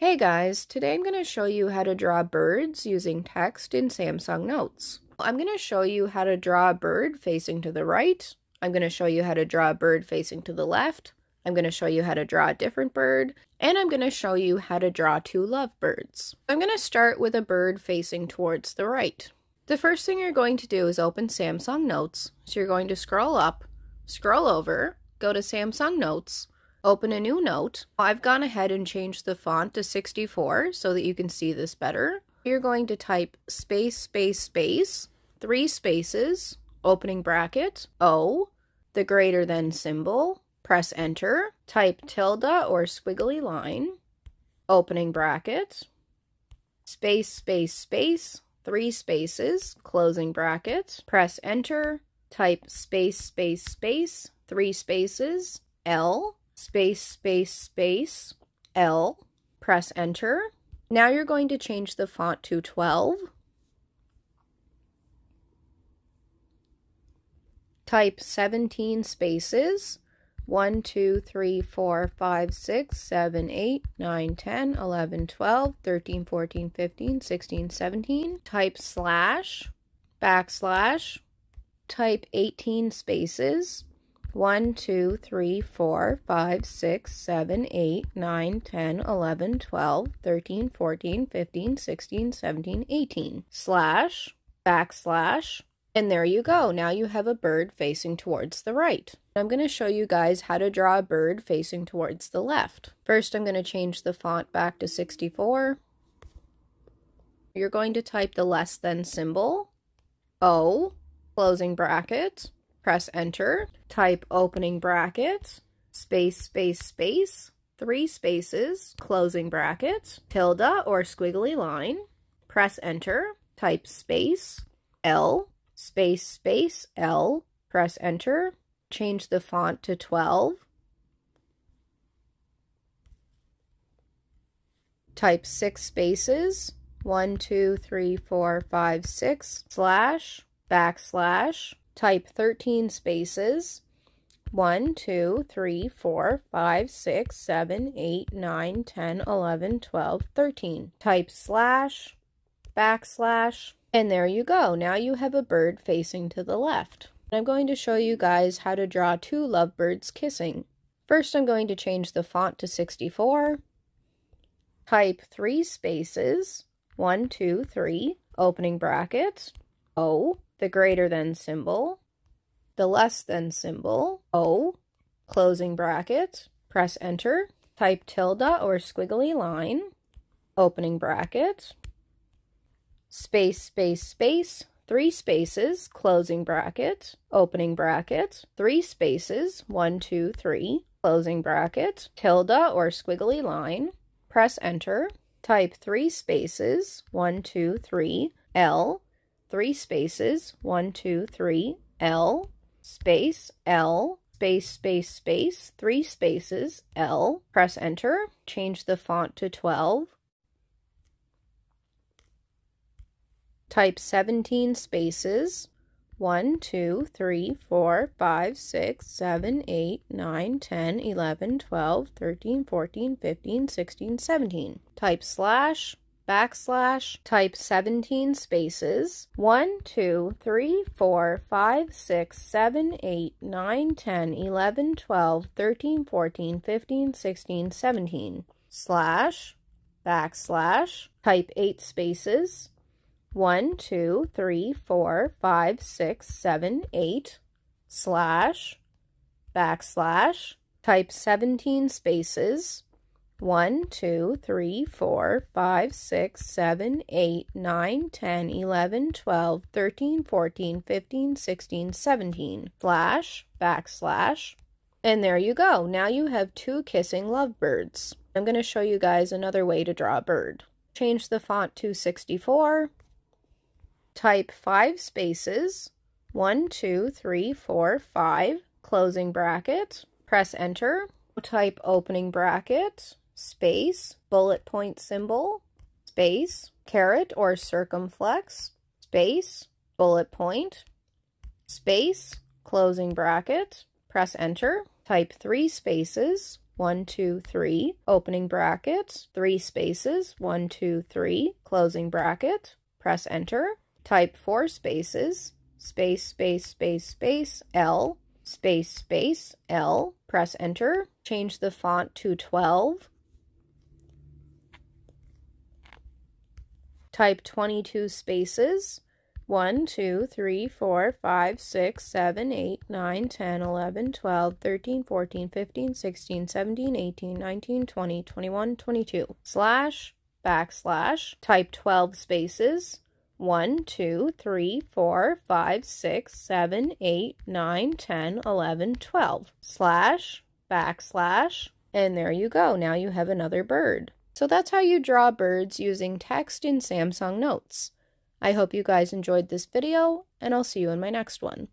Hey guys, today I'm going to show you how to draw birds using text in Samsung Notes. I'm going to show you how to draw a bird facing to the right. I'm going to show you how to draw a bird facing to the left. I'm going to show you how to draw a different bird. And I'm going to show you how to draw two lovebirds. I'm going to start with a bird facing towards the right. The first thing you're going to do is open Samsung Notes. So you're going to scroll up, scroll over, go to Samsung Notes, open a new note. I've gone ahead and changed the font to 64 so that you can see this better. You're going to type space, space, space, 3 spaces, opening bracket, O, the greater than symbol, press enter, type tilde or squiggly line, opening bracket, space, space, space, 3 spaces, closing bracket, press enter, type space, space, space, 3 spaces, L, space, space, space, L, press enter. Now you're going to change the font to 12. Type 17 spaces, 1, 2, 3, 4, 5, 6, 7, 8, 9, 10, 11, 12, 13, 14, 15, 16, 17. Type slash, backslash, type 18 spaces, 1, 2, 3, 4, 5, 6, 7, 8, 9, 10, 11, 12, 13, 14, 15, 16, 17, 18. Slash, backslash, and there you go. Now you have a bird facing towards the right. I'm going to show you guys how to draw a bird facing towards the left. First, I'm going to change the font back to 64. You're going to type the less than symbol, O, closing bracket, press enter, type opening bracket, space, space, space, 3 spaces, closing bracket, tilde or squiggly line, press enter, type space, L, space, space, L, press enter, change the font to 12, type 6 spaces, 1, 2, 3, 4, 5, 6, slash, backslash, type 13 spaces, 1, 2, 3, 4, 5, 6, 7, 8, 9, 10, 11, 12, 13. Type slash, backslash, and there you go. Now you have a bird facing to the left. I'm going to show you guys how to draw two lovebirds kissing. First, I'm going to change the font to 64. Type 3 spaces, 1, 2, 3, opening bracket, O, the greater than symbol, the less than symbol, O, closing bracket, press enter, type tilde or squiggly line, opening bracket, space, space, space, 3 spaces, closing bracket, opening bracket, 3 spaces, 1, 2, 3, closing bracket, tilde or squiggly line, press enter, type 3 spaces, 1, 2, 3, L, 3 spaces, 1, 2, 3, L, space, L, space, space, space, 3 spaces, L, press enter, change the font to 12, type 17 spaces, 1, 2, 3, 4, 5, 6, 7, 8, 9, 10, 11, 12, 13, 14, 15, 16, 17. Type slash, backslash, type 17 spaces, 1, 2, 3, 4, 5, 6, 7, 8, 9, 10, 11, 12, 13, 14, 15, 16, 17. Slash, backslash, type 8 spaces, 1, 2, 3, 4, 5, 6, 7, 8, slash, backslash, type 17 spaces, 1, 2, 3, 4, 5, 6, 7, 8, 9, 10, 11, 12, 13, 14, 15, 16, 17, slash, backslash, and there you go. Now you have two kissing lovebirds. I'm going to show you guys another way to draw a bird. Change the font to 64. Type 5 spaces, 1, 2, 3, 4, 5, closing bracket, press enter, type opening bracket, space, bullet point symbol, space, caret or circumflex, space, bullet point, space, closing bracket, press enter, type 3 spaces, 1, 2, 3, opening bracket, 3 spaces, 1, 2, 3, closing bracket, press enter. Type 4 spaces, space, space, space, space, L, space, space, L, press enter. Change the font to 12. Type 22 spaces, 1, 2, 3, 4, 5, 6, 7, 8, 9, 10, 11, 12, 13, 14, 15, 16, 17, 18, 19, 20, 21, 22. Slash, backslash, type 12 spaces, 1, 2, 3, 4, 5, 6, 7, 8, 9, 10, 11, 12. Slash, backslash, and there you go. Now you have another bird. So that's how you draw birds using text in Samsung Notes. I hope you guys enjoyed this video, and I'll see you in my next one.